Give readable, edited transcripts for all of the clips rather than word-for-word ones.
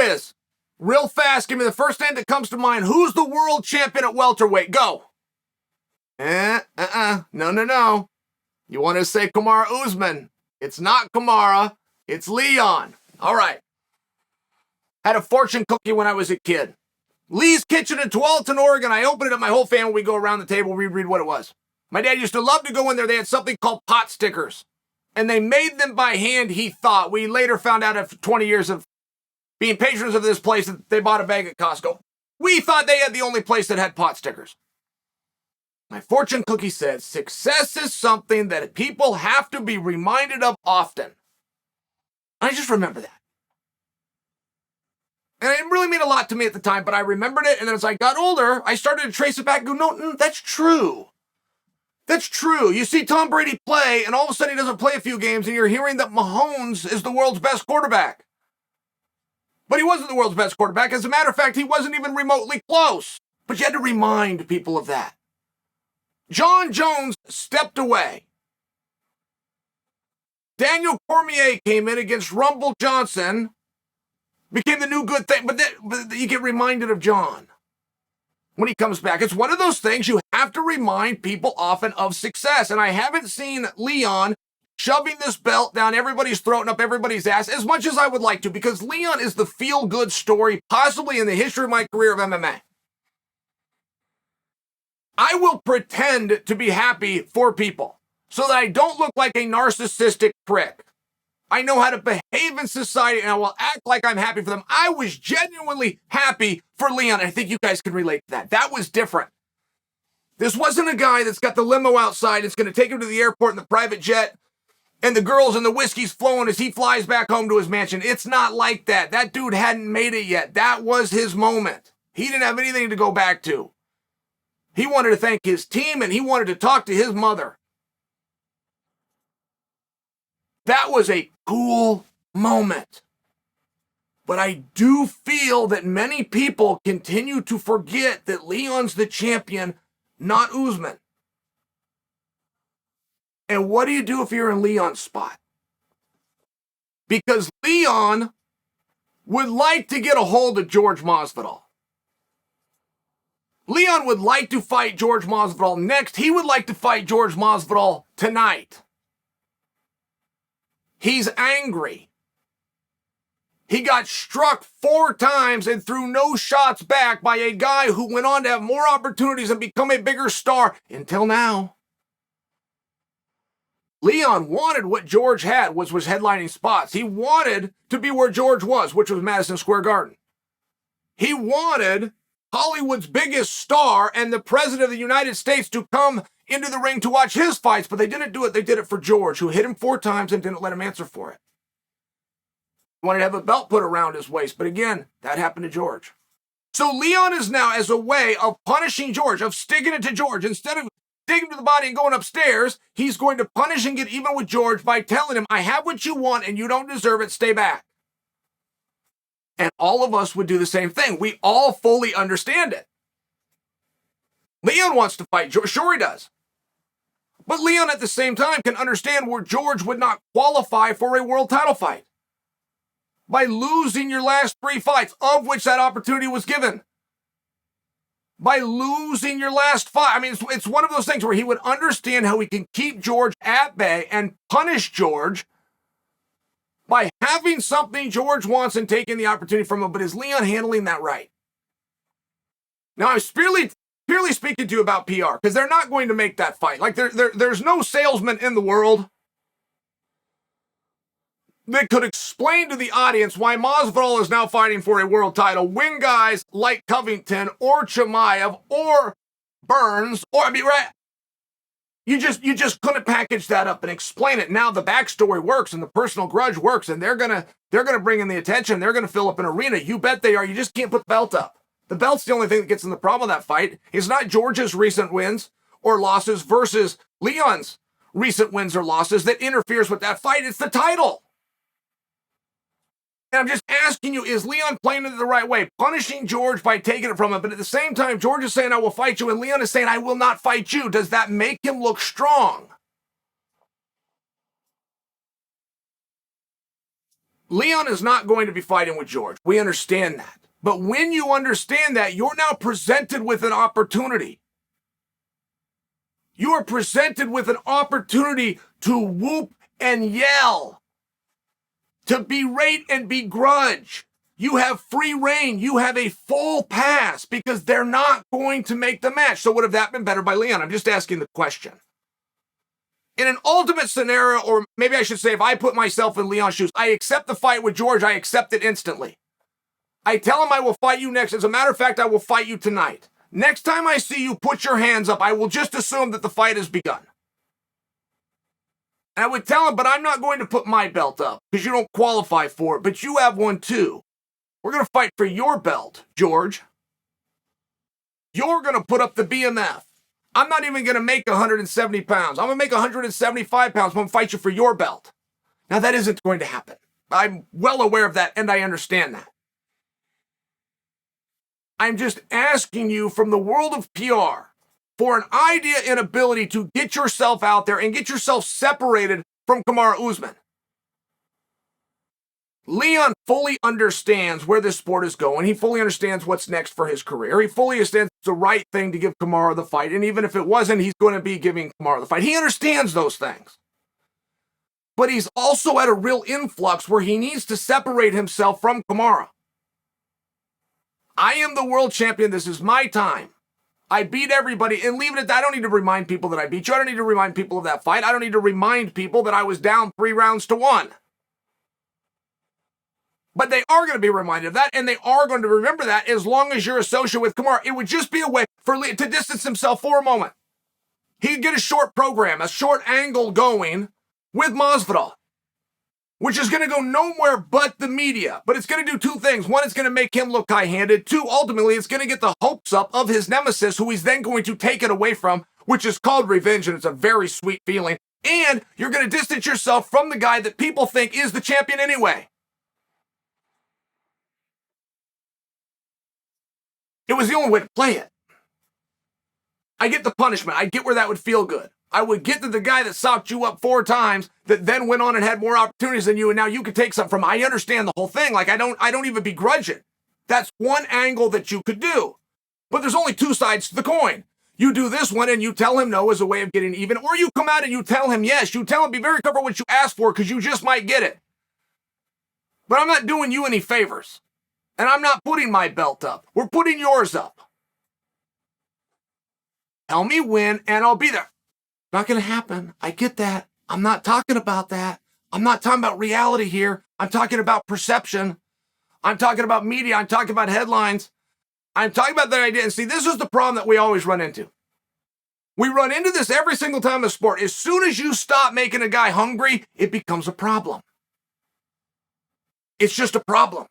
quiz. Real fast, give me the first name that comes to mind. Who's the world champion at welterweight? Go. No. You want to say Kamaru Usman. It's not Kamaru. It's Leon. All right. Had a fortune cookie when I was a kid. Lee's Kitchen in Tualatin, Oregon. I opened it up. My whole family, we go around the table, read what it was. My dad used to love to go in there. They had something called pot stickers. And they made them by hand, he thought. We later found out after 20 years of being patrons of this place that they bought a bag at Costco. We thought they had the only place that had pot stickers. My fortune cookie said, success is something that people have to be reminded of often. I just remember that. And it didn't really mean a lot to me at the time, but I remembered it. And then as I got older, I started to trace it back and go, no, that's true. That's true. You see Tom Brady play, and all of a sudden he doesn't play a few games, and you're hearing that Mahomes is the world's best quarterback. But he wasn't the world's best quarterback. As a matter of fact, he wasn't even remotely close. But you had to remind people of that. Jon Jones stepped away. Daniel Cormier came in against Rumble Johnson, became the new good thing, but you get reminded of Jon when he comes back. It's one of those things you have to remind people often of success. And I haven't seen Leon shoving this belt down everybody's throat and up everybody's ass as much as I would like to, because Leon is the feel-good story possibly in the history of my career of MMA. I will pretend to be happy for people so that I don't look like a narcissistic prick. I know how to behave in society, and I will act like I'm happy for them. I was genuinely happy for Leon, and I think you guys can relate to that. That was different. This wasn't a guy that's got the limo outside. It's going to take him to the airport in the private jet, and the girls and the whiskey's flowing as he flies back home to his mansion. It's not like that. That dude hadn't made it yet. That was his moment. He didn't have anything to go back to. He wanted to thank his team, and he wanted to talk to his mother. That was a cool moment. But I do feel that many people continue to forget that Leon's the champion, not Usman. And what do you do if you're in Leon's spot? Because Leon would like to get a hold of Jorge Masvidal. Leon would like to fight Jorge Masvidal next. He would like to fight Jorge Masvidal tonight. He's angry. He got struck 4 times and threw no shots back by a guy who went on to have more opportunities and become a bigger star until now. Leon wanted what George had, which was headlining spots. He wanted to be where George was, which was Madison Square Garden. He wanted Hollywood's biggest star and the president of the United States to come into the ring to watch his fights, but they didn't do it. They did it for George, who hit him 4 times and didn't let him answer for it. He wanted to have a belt put around his waist, but again, that happened to George. So Leon is now, as a way of punishing George, of sticking it to George, instead of digging to the body and going upstairs, he's going to punish and get even with George by telling him, I have what you want and you don't deserve it, stay back. And all of us would do the same thing. We all fully understand it. Leon wants to fight George. Sure he does. But Leon at the same time can understand where George would not qualify for a world title fight. By losing your last 3 fights, of which that opportunity was given. By losing your last 5. I mean, it's one of those things where he would understand how he can keep George at bay and punish George by having something George wants and taking the opportunity from him. But is Leon handling that right? Now, I'm purely speaking to you about PR, because they're not going to make that fight. Like, there's no salesman in the world that could explain to the audience why Masvidal is now fighting for a world title when guys like Covington or Chimaev or Burns, or, I mean, right? You just couldn't package that up and explain it. Now the backstory works and the personal grudge works, and they're gonna bring in the attention. They're gonna fill up an arena. You bet they are. You just can't put the belt up. The belt's the only thing that gets in the problem of that fight. It's not George's recent wins or losses versus Leon's recent wins or losses that interferes with that fight. It's the title. And I'm just asking you, is Leon playing it the right way? Punishing George by taking it from him, but at the same time, George is saying, I will fight you, and Leon is saying, I will not fight you. Does that make him look strong? Leon is not going to be fighting with George. We understand that. But when you understand that, you're now presented with an opportunity. You are presented with an opportunity to whoop and yell, to berate and begrudge. You have free reign. You have a full pass because they're not going to make the match. So would have that been better by Leon? I'm just asking the question. In an ultimate scenario, or maybe I should say if I put myself in Leon's shoes, I accept the fight with George. I accept it instantly. I tell him I will fight you next. As a matter of fact, I will fight you tonight. Next time I see you put your hands up, I will just assume that the fight has begun. And I would tell him, but I'm not going to put my belt up because you don't qualify for it, but you have one too. We're going to fight for your belt, George. You're going to put up the BMF. I'm not even going to make 170 pounds. I'm going to make 175 pounds. I'm going to fight you for your belt. Now, that isn't going to happen. I'm well aware of that, and I understand that. I'm just asking you from the world of PR for an idea and ability to get yourself out there and get yourself separated from Kamaru Usman. Leon fully understands where this sport is going. He fully understands what's next for his career. He fully understands it's the right thing to give Kamaru the fight. And even if it wasn't, he's going to be giving Kamaru the fight. He understands those things. But he's also at a real influx where he needs to separate himself from Kamaru. I am the world champion. This is my time. I beat everybody, and leave it at that. I don't need to remind people that I beat you. I don't need to remind people of that fight. I don't need to remind people that I was down 3 rounds to 1. But they are going to be reminded of that, and they are going to remember that as long as you're associated with Kamaru. It would just be a way for Lee to distance himself for a moment. He'd get a short program, a short angle going with Masvidal, which is going to go nowhere but the media. But it's going to do 2 things. 1, it's going to make him look high-handed. 2, ultimately, it's going to get the hopes up of his nemesis, who he's then going to take it away from, which is called revenge, and it's a very sweet feeling. And you're going to distance yourself from the guy that people think is the champion anyway. It was the only way to play it. I get the punishment. I get where that would feel good. I would get that the guy that socked you up 4 times that then went on and had more opportunities than you, and now you could take something from him. I understand the whole thing. Like, I don't even begrudge it. That's one angle that you could do. But there's only 2 sides to the coin. You do this one and you tell him no as a way of getting even, or you come out and you tell him yes. You tell him be very careful what you ask for because you just might get it. But I'm not doing you any favors. And I'm not putting my belt up. We're putting yours up. Tell me when, and I'll be there. Not going to happen. I get that. I'm not talking about that. I'm not talking about reality here. I'm talking about perception. I'm talking about media. I'm talking about headlines. I'm talking about that idea. And see, this is the problem that we always run into. We run into this every single time in the sport. As soon as you stop making a guy hungry, it becomes a problem. It's just a problem.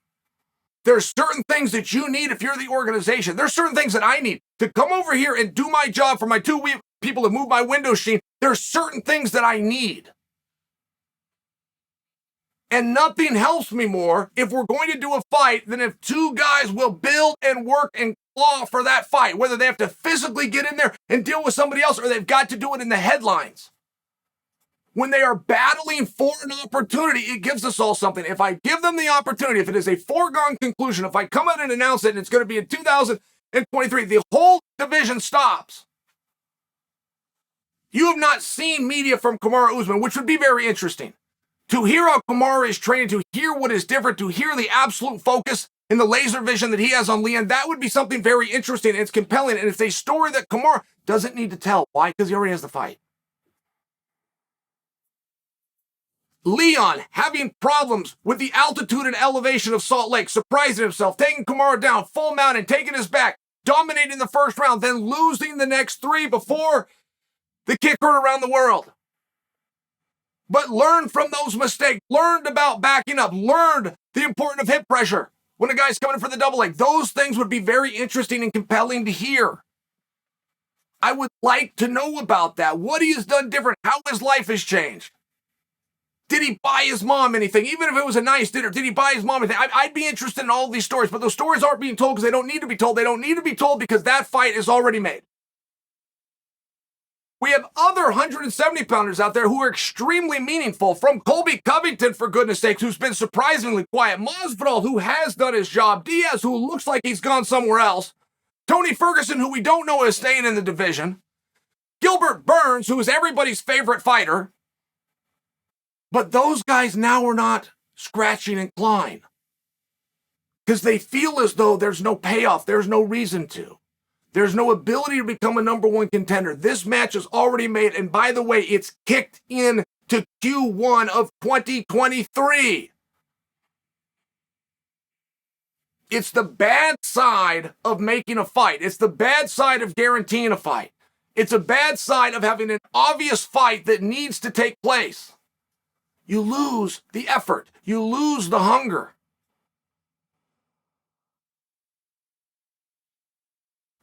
There's certain things that you need if you're the organization. There's certain things that I need to come over here and do my job for my 2 people to move my window machine. There's certain things that I need. And nothing helps me more if we're going to do a fight than if 2 guys will build and work and claw for that fight, whether they have to physically get in there and deal with somebody else or they've got to do it in the headlines. When they are battling for an opportunity, it gives us all something. If I give them the opportunity, if it is a foregone conclusion, if I come out and announce it and it's going to be in 2023, the whole division stops. You have not seen media from Kamaru Usman, which would be very interesting. To hear how Kamaru is trained, to hear what is different, to hear the absolute focus and the laser vision that he has on Leon, that would be something very interesting and it's compelling. And it's a story that Kamaru doesn't need to tell. Why? Because he already has the fight. Leon having problems with the altitude and elevation of Salt Lake, surprising himself, taking Kamaru down, full mount and taking his back, dominating the first round, then losing the next 3 before the kick hurt around the world. But learned from those mistakes, learned about backing up, learned the importance of hip pressure when a guy's coming for the double leg. Those things would be very interesting and compelling to hear. I would like to know about that, what he has done different, how his life has changed. Did he buy his mom anything? Even if it was a nice dinner, did he buy his mom anything? I'd be interested in all these stories, but those stories aren't being told because they don't need to be told. They don't need to be told because that fight is already made. We have other 170-pounders out there who are extremely meaningful, from Colby Covington, for goodness sakes, who's been surprisingly quiet, Masvidal, who has done his job, Diaz, who looks like he's gone somewhere else, Tony Ferguson, who we don't know is staying in the division, Gilbert Burns, who is everybody's favorite fighter. But those guys now are not scratching and clawing because they feel as though there's no payoff, there's no reason to. There's no ability to become a number one contender. This match is already made, and by the way, it's kicked in to Q1 of 2023. It's the bad side of making a fight. It's the bad side of guaranteeing a fight. It's a bad side of having an obvious fight that needs to take place. You lose the effort. You lose the hunger.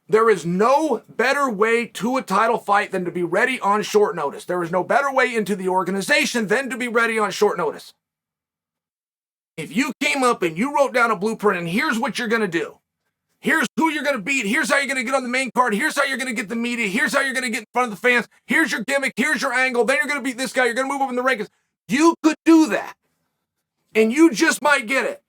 There is no better way to a title fight than to be ready on short notice. There is no better way into the organization than to be ready on short notice. If you came up and you wrote down a blueprint and here's what you're going to do. Here's who you're going to beat. Here's how you're going to get on the main card. Here's how you're going to get the media. Here's how you're going to get in front of the fans. Here's your gimmick. Here's your angle. Then you're going to beat this guy. You're going to move up in the rankings. You could do that. And you just might get it.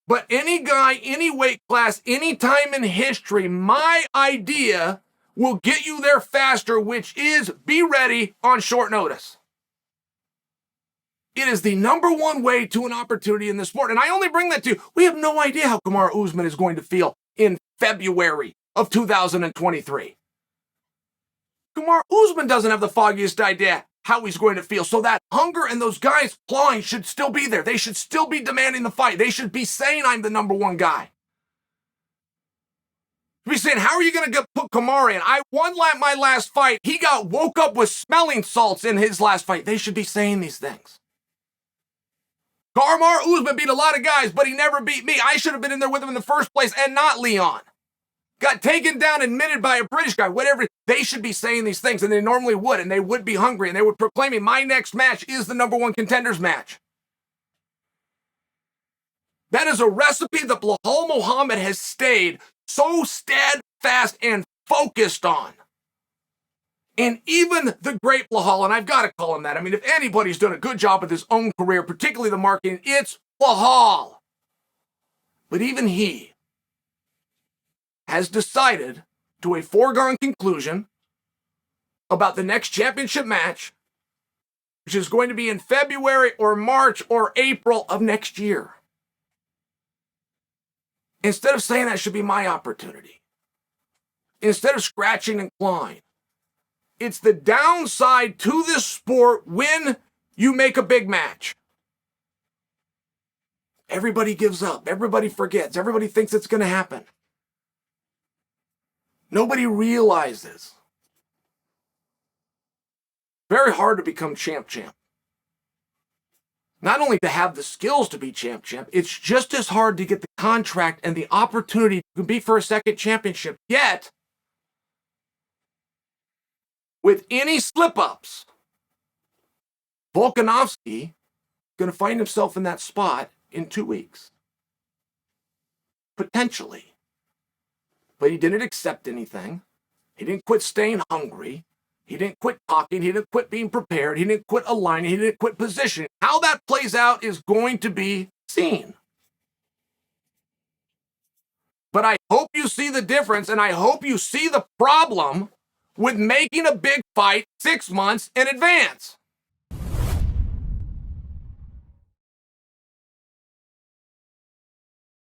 But any guy, any weight class, any time in history, my idea will get you there faster, which is be ready on short notice. It is the number one way to an opportunity in this sport. And I only bring that to you. We have no idea how Kamaru Usman is going to feel in February of 2023. Kamaru Usman doesn't have the foggiest idea how he's going to feel. So that hunger and those guys clawing should still be there. They should still be demanding the fight. They should be saying, I'm the number one guy. Be saying, how are you going to put Kamaru in? I won my last fight. He got woke up with smelling salts in his last fight. They should be saying these things. Kamaru Usman beat a lot of guys, but he never beat me. I should have been in there with him in the first place and not Leon. Got taken down, admitted by a British guy, whatever. They should be saying these things, and they normally would, and they would be hungry, and they would proclaim, my next match is the number one contenders match. That is a recipe that Belal Muhammad has stayed so steadfast and focused on. And even the great Belal, and I've got to call him that. I mean, if anybody's done a good job with his own career, particularly the marketing, it's Belal. But even he has decided to a foregone conclusion about the next championship match, which is going to be in February or March or April of next year. Instead of saying that should be my opportunity, instead of scratching and clawing, it's the downside to this sport when you make a big match. Everybody gives up. Everybody forgets. Everybody thinks it's going to happen. Nobody realizes. Very hard to become champ. Not only to have the skills to be champ, it's just as hard to get the contract and the opportunity to be for a second championship. Yet, with any slip-ups, Volkanovski is going to find himself in that spot in 2 weeks. Potentially. But he didn't accept anything. He didn't quit staying hungry. He didn't quit talking. He didn't quit being prepared. He didn't quit aligning. He didn't quit positioning. How that plays out is going to be seen. But I hope you see the difference, and I hope you see the problem with making a big fight 6 months in advance.